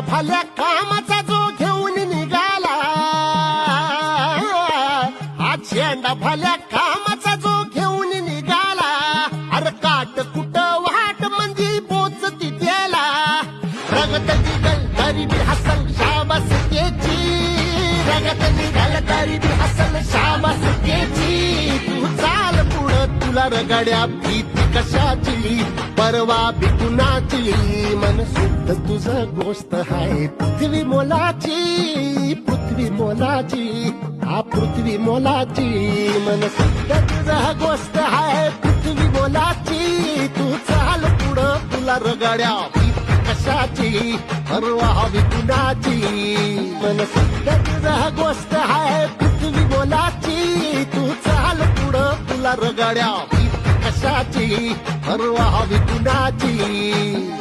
झेंडा भल्या कामाचा जो घेऊन निघाला, हा झेंडा भल्या कामाचा जो घेऊन निघाला, अरे काट कुठं वाट म्हणजे पोचती त्याला, रगत निघल तरी बी हसल शाबास त्याची, रगत निघल तरी बी हसल शाबास त्याची, तू चाल पुढं तुला रगड्या भीती कशाची, परवा बी कुणाची, मन शुद्ध तुझं गोष्ट आहे पृथ्वी मोलाची, पृथ्वी मोलाची, हा पृथ्वी मोलाची, मन शुद्ध तुझं गोष्ट आहे पृथ्वी मोलाची, तू चाल पुढं तुला रगड्या भीती कशाची, परवा बी कुणाची, मन शुद्ध तुझं गोष्ट आहे पृथ्वी मोलाची, तू चाल पुढं तुला रगड्या कशाची, परवा हवी कुणाची.